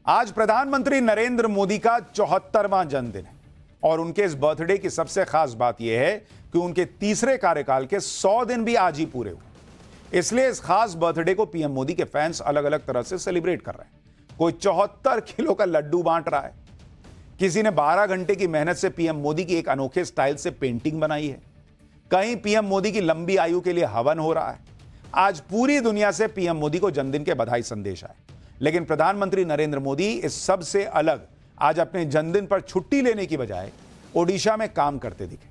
आज प्रधानमंत्री नरेंद्र मोदी का 74वां जन्मदिन है और उनके इस बर्थडे की सबसे खास बात यह है कि उनके तीसरे कार्यकाल के 100 दिन भी आज ही पूरे हुए। इसलिए इस खास बर्थडे को पीएम मोदी के फैंस अलग अलग तरह से सेलिब्रेट कर रहे हैं। कोई 74 किलो का लड्डू बांट रहा है, किसी ने 12 घंटे की मेहनत से पीएम मोदी की एक अनोखे स्टाइल से पेंटिंग बनाई है, कहीं पीएम मोदी की लंबी आयु के लिए हवन हो रहा है। आज पूरी दुनिया से पीएम मोदी को जन्मदिन के बधाई संदेश आए, लेकिन प्रधानमंत्री नरेंद्र मोदी इस सब से अलग आज अपने जन्मदिन पर छुट्टी लेने की बजाय ओडिशा में काम करते दिखे।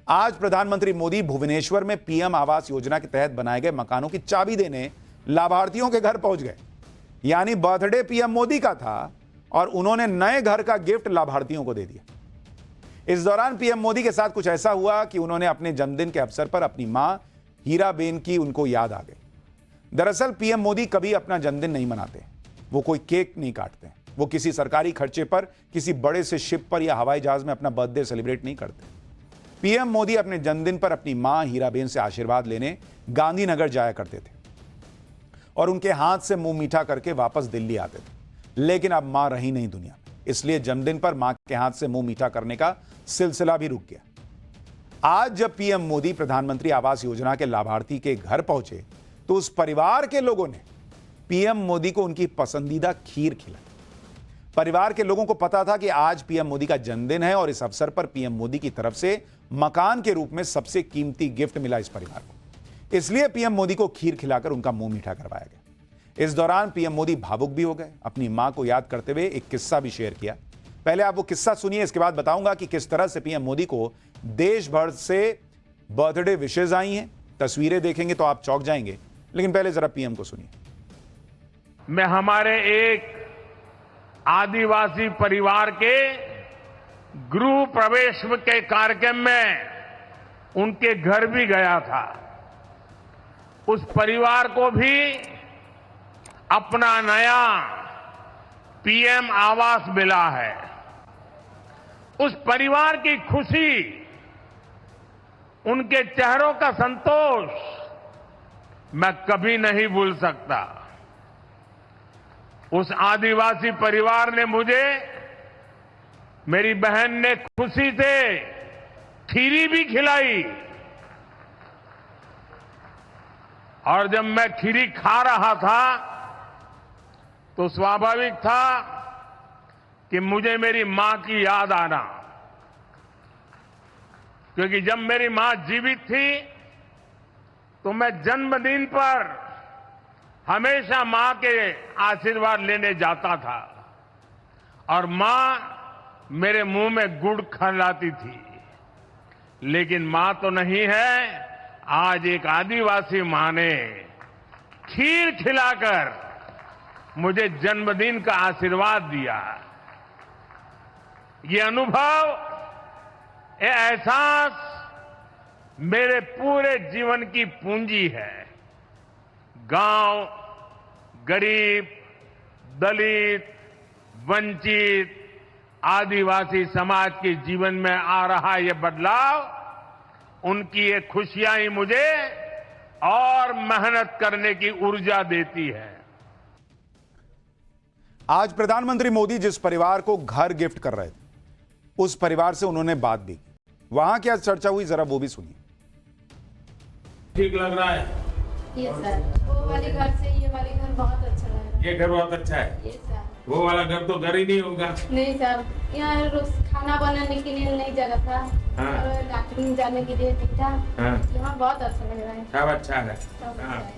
आज प्रधानमंत्री मोदी भुवनेश्वर में पीएम आवास योजना के तहत बनाए गए मकानों की चाबी देने लाभार्थियों के घर पहुंच गए। यानी बर्थडे पीएम मोदी का था और उन्होंने नए घर का गिफ्ट लाभार्थियों को दे दिया। इस दौरान पीएम मोदी के साथ कुछ ऐसा हुआ कि उन्होंने अपने जन्मदिन के अवसर पर अपनी मां हीराबेन की उनको याद आ गई। दरअसल पीएम मोदी कभी अपना जन्मदिन नहीं मनाते, वो कोई केक नहीं काटते, वो किसी सरकारी खर्चे पर किसी बड़े से शिप पर या हवाई जहाज में अपना बर्थडे सेलिब्रेट नहीं करते। पीएम मोदी अपने जन्मदिन पर अपनी मां हीराबेन से आशीर्वाद लेने गांधीनगर जाया करते थे और उनके हाथ से मुंह मीठा करके वापस दिल्ली आते थे। लेकिन अब मां रही नहीं दुनिया में, इसलिए जन्मदिन पर मां के हाथ से मुंह मीठा करने का सिलसिला भी रुक गया। आज जब पीएम मोदी प्रधानमंत्री आवास योजना के लाभार्थी के घर पहुंचे तो उस परिवार के लोगों ने पीएम मोदी को उनकी पसंदीदा खीर खिलाई। परिवार के लोगों को पता था कि आज पीएम मोदी का जन्मदिन है और इस अवसर पर पीएम मोदी की तरफ से मकान के रूप में सबसे कीमती गिफ्ट मिला इस परिवार को, इसलिए पीएम मोदी को खीर खिलाकर उनका मुंह मीठा करवाया गया। इस दौरान पीएम मोदी भावुक भी हो गए, अपनी मां को याद करते हुए एक किस्सा भी शेयर किया। पहले आप वो किस्सा सुनिए, इसके बाद बताऊंगा कि किस तरह से पीएम मोदी को देश भर से बर्थडे विशेज आई हैं। तस्वीरें देखेंगे तो आप चौंक जाएंगे, लेकिन पहले जरा पीएम को सुनिए। मैं हमारे एक आदिवासी परिवार के गृह प्रवेश के कार्यक्रम में उनके घर भी गया था। उस परिवार को भी अपना नया पीएम आवास मिला है। उस परिवार की खुशी, उनके चेहरों का संतोष मैं कभी नहीं भूल सकता। उस आदिवासी परिवार ने मुझे, मेरी बहन ने खुशी से खीरी भी खिलाई और जब मैं खीरी खा रहा था तो स्वाभाविक था कि मुझे मेरी मां की याद आना, क्योंकि जब मेरी मां जीवित थी तो मैं जन्मदिन पर हमेशा मां के आशीर्वाद लेने जाता था और मां मेरे मुंह में गुड़ खिलाती थी। लेकिन मां तो नहीं है, आज एक आदिवासी मां ने खीर खिलाकर मुझे जन्मदिन का आशीर्वाद दिया। ये अनुभव, ये एहसास मेरे पूरे जीवन की पूंजी है। गांव, गरीब, दलित, वंचित, आदिवासी समाज के जीवन में आ रहा ये बदलाव, उनकी ये खुशियां ही मुझे और मेहनत करने की ऊर्जा देती है। आज प्रधानमंत्री मोदी जिस परिवार को घर गिफ्ट कर रहे थे, उस परिवार से उन्होंने बात भी की। वहां क्या चर्चा हुई, जरा वो भी सुनिए। ठीक लग रहा है ये सर, वो वाले घर से ये वाले घर बहुत अच्छा लगा। ये घर बहुत अच्छा है। ये सर, वो वाला घर तो घर ही नहीं होगा। नहीं सर, यहाँ रोज खाना बनाने के लिए नई जगह था। हाँ। और डॉक्टर जाने के लिए ठीक था। हाँ। यहाँ बहुत अच्छा लग रहा है। सब अच्छा है। सब अच्छा हाँ। है।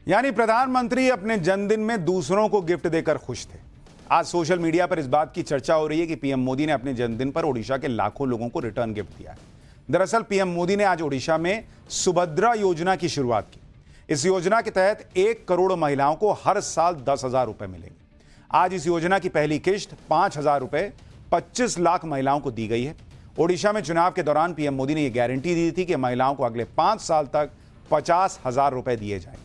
यानी प्रधानमंत्री अपने जन्मदिन में दूसरों को गिफ्ट देकर खुश थे। आज सोशल मीडिया पर इस बात की चर्चा हो रही है कि पीएम मोदी ने अपने जन्मदिन पर ओडिशा के लाखों लोगों को रिटर्न गिफ्ट दिया है। दरअसल पीएम मोदी ने आज ओडिशा में सुभद्रा योजना की शुरुआत की। इस योजना के तहत 1 करोड़ महिलाओं को हर साल 10,000 रुपए मिलेंगे। आज इस योजना की पहली किश्त 5,000 रुपए 25 लाख महिलाओं को दी गई है। ओडिशा में चुनाव के दौरान पीएम मोदी ने यह गारंटी दी थी कि महिलाओं को अगले 5 साल तक 50,000 रुपए दिए जाएंगे।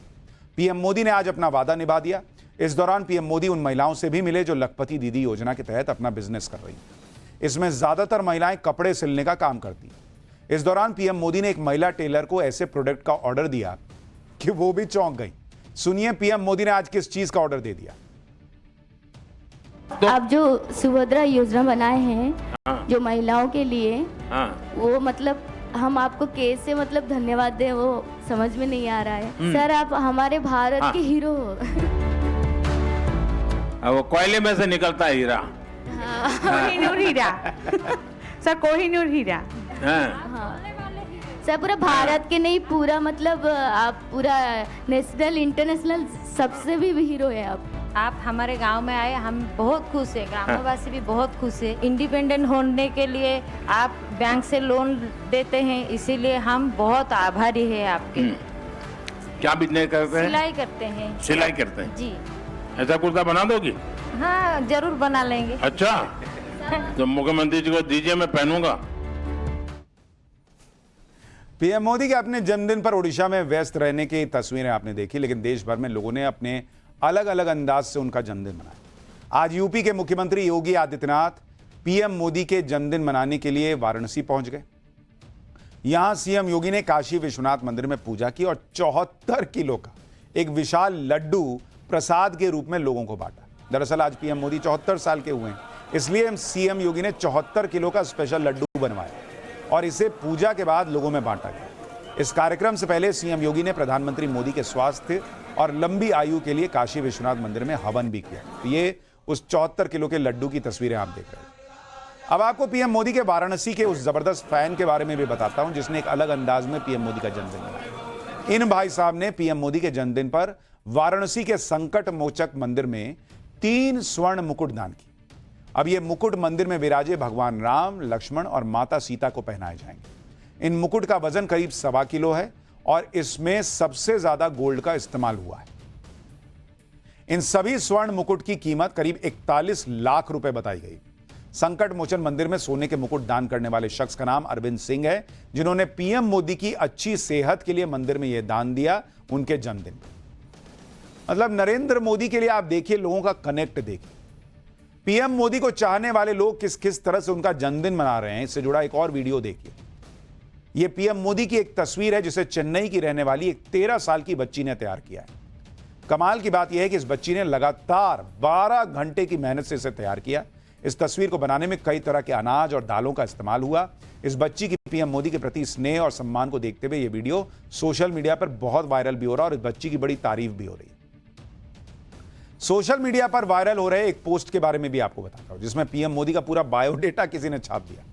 पीएम मोदी ने आज अपना वादा निभा दिया। इस दौरान पीएम मोदी उन महिलाओं से भी मिले जो लखपति दीदी योजना के तहत अपना बिजनेस कर रही हैं। इसमें ज्यादातर महिलाएं कपड़े सिलने का काम करती हैं। इस दौरान पीएम मोदी ने एक महिला टेलर को ऐसे प्रोडक्ट का ऑर्डर दिया कि वो भी चौंक गई। सुनिए पीएम मोदी ने आज किस चीज का ऑर्डर दे दिया। आप जो सुभद्रा योजना बनाए हैं जो महिलाओं के लिए, वो मतलब हम आपको कैसे मतलब धन्यवाद दें वो समझ में नहीं आ रहा है। सर आप हमारे भारत के हीरो हो। वो कोयले में से निकलता है हीरा। कोहिनूर हीरा। सर कोहिनूर हीरा। सर पूरा भारत के नहीं, पूरा मतलब आप पूरा नेशनल इंटरनेशनल सबसे भी हीरो है आप हमारे गांव में आए, हम बहुत खुश हैं, ग्रामवासी भी बहुत खुश है। इंडिपेंडेंट होने के लिए आप बैंक से लोन देते हैं, इसीलिए हम बहुत आभारी हैं आपके। क्या बिजनेस करते हैं? सिलाई करते हैं। सिलाई करते हैं जी। ऐसा कुर्ता बना दोगी? हाँ जरूर बना लेंगे। अच्छा तो मुख्यमंत्री जी को दीजिए, मैं पहनूंगा। पीएम मोदी के अपने जन्मदिन पर ओडिशा में व्यस्त रहने की तस्वीरें आपने देखी, लेकिन देश भर में लोगों ने अपने अलग अलग अंदाज से उनका जन्मदिन मनाया। आज यूपी के मुख्यमंत्री योगी आदित्यनाथ पीएम मोदी के जन्मदिन मनाने के लिए वाराणसी पहुंच गए। यहां सीएम योगी ने काशी विश्वनाथ मंदिर में पूजा की और 74 किलो का एक विशाल लड्डू प्रसाद के रूप में लोगों को बांटा। दरअसल आज पीएम मोदी 74 साल के हुए हैं, इसलिए सीएम योगी ने 74 किलो का स्पेशल लड्डू बनवाया और इसे पूजा के बाद लोगों में बांटा गया। इस कार्यक्रम से पहले सीएम योगी ने प्रधानमंत्री मोदी के स्वास्थ्य और लंबी आयु के लिए काशी विश्वनाथ मंदिर में हवन भी किया। तो ये उस 74 किलो के लड्डू की तस्वीरें आप देख रहे हैं। अब आपको पीएम मोदी के वाराणसी के उस जबरदस्त फैन के बारे में भी बताता हूं जिसने एक अलग अंदाज में पीएम मोदी का जन्मदिन मनाया। इन भाई साहब ने पीएम मोदी के जन्मदिन पर वाराणसी के संकट मोचक मंदिर में 3 स्वर्ण मुकुट दान की। अब ये मुकुट मंदिर में विराजे भगवान राम, लक्ष्मण और माता सीता को पहनाए जाएंगे। इन मुकुट का वजन करीब 1.25 किलो है और इसमें सबसे ज्यादा गोल्ड का इस्तेमाल हुआ है। इन सभी स्वर्ण मुकुट की कीमत करीब 41 लाख रुपए बताई गई। संकट मोचन मंदिर में सोने के मुकुट दान करने वाले शख्स का नाम अरविंद सिंह है, जिन्होंने पीएम मोदी की अच्छी सेहत के लिए मंदिर में यह दान दिया उनके जन्मदिन पर। मतलब नरेंद्र मोदी के लिए आप देखिए लोगों का कनेक्ट देखिए। पीएम मोदी को चाहने वाले लोग किस किस तरह से उनका जन्मदिन मना रहे हैं, इससे जुड़ा एक और वीडियो देखिए। यह पीएम मोदी की एक तस्वीर है जिसे चेन्नई की रहने वाली एक 13 साल की बच्ची ने तैयार किया है। कमाल की बात यह है कि इस बच्ची ने लगातार 12 घंटे की मेहनत से इसे तैयार किया। इस तस्वीर को बनाने में कई तरह के अनाज और दालों का इस्तेमाल हुआ। इस बच्ची की पीएम मोदी के प्रति स्नेह और सम्मान को देखते हुए यह वीडियो सोशल मीडिया पर बहुत वायरल भी हो रहा है और इस बच्ची की बड़ी तारीफ भी हो रही है। सोशल मीडिया पर वायरल हो रहे एक पोस्ट के बारे में भी आपको बताता हूं जिसमें पीएम मोदी का पूरा बायोडेटा किसी ने छाप दिया।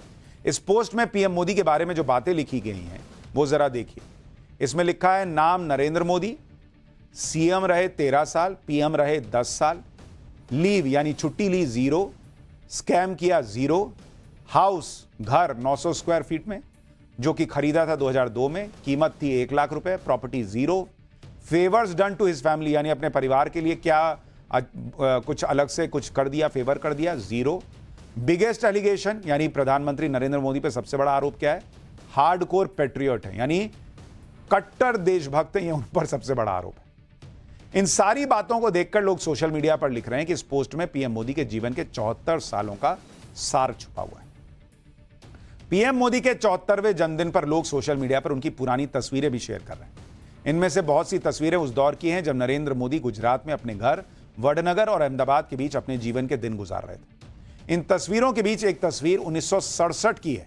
इस पोस्ट में पीएम मोदी के बारे में जो बातें लिखी गई हैं वो जरा देखिए। इसमें लिखा है, नाम नरेंद्र मोदी, सीएम रहे 13 साल, पीएम रहे 10 साल, लीव यानी छुट्टी ली 0, स्कैम किया 0, हाउस घर 900 स्क्वायर फीट में जो कि खरीदा था 2002 में, कीमत थी 1 लाख रुपए, property 0, favours done to his family यानी अपने परिवार के लिए क्या कुछ अलग से कुछ कर दिया, फेवर कर दिया 0, बिगेस्ट एलिगेशन यानी प्रधानमंत्री नरेंद्र मोदी पर सबसे बड़ा आरोप क्या है, हार्डकोर पैट्रियट है यानी कट्टर देशभक्त है, ये उन पर सबसे बड़ा आरोप है। इन सारी बातों को देखकर लोग सोशल मीडिया पर लिख रहे हैं कि इस पोस्ट में पीएम मोदी के जीवन के 74 सालों का सार छुपा हुआ है। पीएम मोदी के 74वें जन्मदिन पर लोग सोशल मीडिया पर उनकी पुरानी तस्वीरें भी शेयर कर रहे हैं। इनमें से बहुत सी तस्वीरें उस दौर की हैं जब नरेंद्र मोदी गुजरात में अपने घर वडनगर और अहमदाबाद के बीच अपने जीवन के दिन गुजार रहे थे। इन तस्वीरों के बीच एक तस्वीर 1967 की है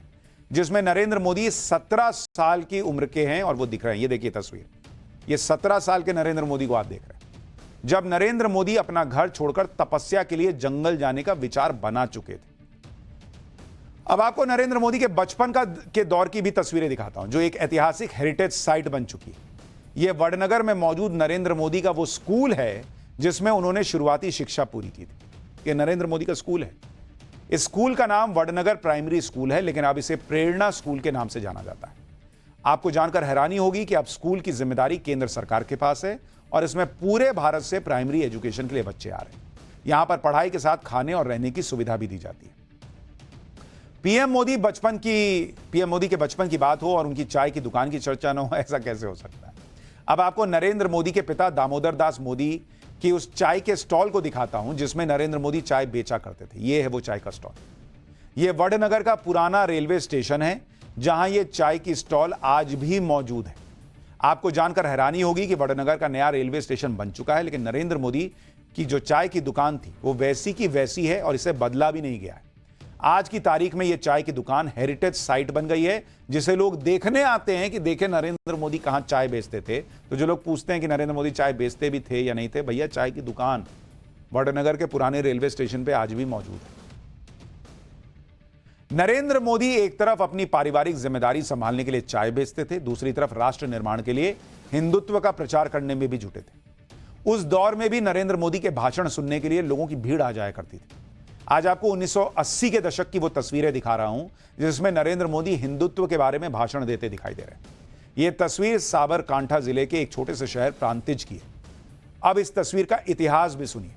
जिसमें नरेंद्र मोदी 17 साल की उम्र के हैं और वो दिख रहे हैं। ये देखिए तस्वीर, ये 17 साल के नरेंद्र मोदी को आप देख रहे हैं जब नरेंद्र मोदी अपना घर छोड़कर तपस्या के लिए जंगल जाने का विचार बना चुके थे। अब आपको नरेंद्र मोदी के बचपन के दौर की भी तस्वीरें दिखाता हूं जो एक ऐतिहासिक हेरिटेज साइट बन चुकी है। यह वडनगर में मौजूद नरेंद्र मोदी का वो स्कूल है जिसमें उन्होंने शुरुआती शिक्षा पूरी की थी। यह नरेंद्र मोदी का स्कूल है। इस स्कूल का नाम वडनगर प्राइमरी स्कूल है, लेकिन अब इसे प्रेरणा स्कूल के नाम से जाना जाता है। आपको जानकर हैरानी होगी कि अब स्कूल की जिम्मेदारी केंद्र सरकार के पास है और इसमें पूरे भारत से प्राइमरी एजुकेशन के लिए बच्चे आ रहे हैं। यहां पर पढ़ाई के साथ खाने और रहने की सुविधा भी दी जाती है। पीएम मोदी के बचपन की बात हो और उनकी चाय की दुकान की चर्चा न हो, ऐसा कैसे हो सकता है। अब आपको नरेंद्र मोदी के पिता दामोदर दास मोदी की उस चाय के स्टॉल को दिखाता हूं जिसमें नरेंद्र मोदी चाय बेचा करते थे। यह है वो चाय का स्टॉल। यह वडनगर का पुराना रेलवे स्टेशन है जहां यह चाय की स्टॉल आज भी मौजूद है। आपको जानकर हैरानी होगी कि वडनगर का नया रेलवे स्टेशन बन चुका है, लेकिन नरेंद्र मोदी की जो चाय की दुकान थी वो वैसी की वैसी है और इसे बदला भी नहीं गया है। आज की तारीख में यह चाय की दुकान हेरिटेज साइट बन गई है, जिसे लोग देखने आते हैं कि देखें नरेंद्र मोदी कहां चाय बेचते थे। तो जो लोग पूछते हैं कि नरेंद्र मोदी चाय बेचते भी थे या नहीं थे, भैया चाय की दुकान वडनगर के पुराने रेलवे स्टेशन पे आज भी मौजूद है। नरेंद्र मोदी एक तरफ अपनी पारिवारिक जिम्मेदारी संभालने के लिए चाय बेचते थे, दूसरी तरफ राष्ट्र निर्माण के लिए हिंदुत्व का प्रचार करने में भी जुटे थे। उस दौर में भी नरेंद्र मोदी के भाषण सुनने के लिए लोगों की भीड़ आ जाया करती थी। आज आपको 1980 के दशक की वो तस्वीरें दिखा रहा हूं जिसमें नरेंद्र मोदी हिंदुत्व के बारे में भाषण देते दिखाई दे रहे हैं। यह तस्वीर साबरकांठा जिले के एक छोटे से शहर प्रांतिज की है। अब इस तस्वीर का इतिहास भी सुनिए।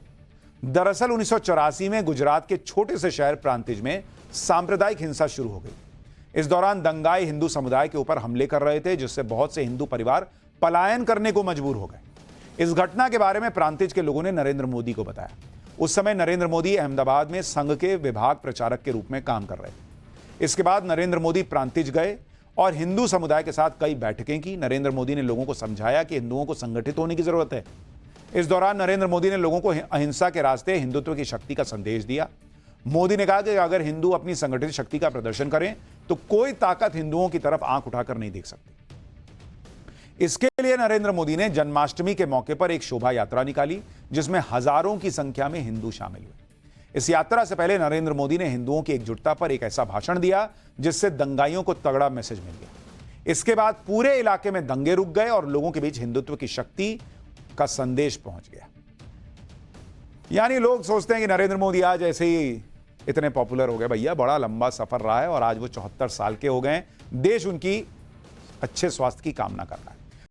दरअसल 1984 में गुजरात के छोटे से शहर प्रांतिज में सांप्रदायिक हिंसा शुरू हो गई। इस दौरान दंगाई हिंदू समुदाय के ऊपर हमले कर रहे थे, जिससे बहुत से हिंदू परिवार पलायन करने को मजबूर हो गए। इस घटना के बारे में प्रांतिज के लोगों ने नरेंद्र मोदी को बताया। उस समय नरेंद्र मोदी अहमदाबाद में संघ के विभाग प्रचारक के रूप में काम कर रहे थे। इसके बाद नरेंद्र मोदी प्रांतिज गए और हिंदू समुदाय के साथ कई बैठकें की। नरेंद्र मोदी ने लोगों को समझाया कि हिंदुओं को संगठित होने की जरूरत है। इस दौरान नरेंद्र मोदी ने लोगों को अहिंसा के रास्ते हिंदुत्व की शक्ति का संदेश दिया। मोदी ने कहा कि अगर हिंदू अपनी संगठित शक्ति का प्रदर्शन करें तो कोई ताकत हिंदुओं की तरफ आंख उठाकर नहीं देख सकती। इसके लिए नरेंद्र मोदी ने जन्माष्टमी के मौके पर एक शोभा यात्रा निकाली, जिसमें हजारों की संख्या में हिंदू शामिल हुए। इस यात्रा से पहले नरेंद्र मोदी ने हिंदुओं की एकजुटता पर एक ऐसा भाषण दिया जिससे दंगाइयों को तगड़ा मैसेज मिल गया। इसके बाद पूरे इलाके में दंगे रुक गए और लोगों के बीच हिंदुत्व की शक्ति का संदेश पहुंच गया। यानी लोग सोचते हैं कि नरेंद्र मोदी आज ऐसे ही इतने पॉपुलर हो गए। भैया बड़ा लंबा सफर रहा है और आज वो 74 साल के हो गए। देश उनकी अच्छे स्वास्थ्य की कामना कर रहा है।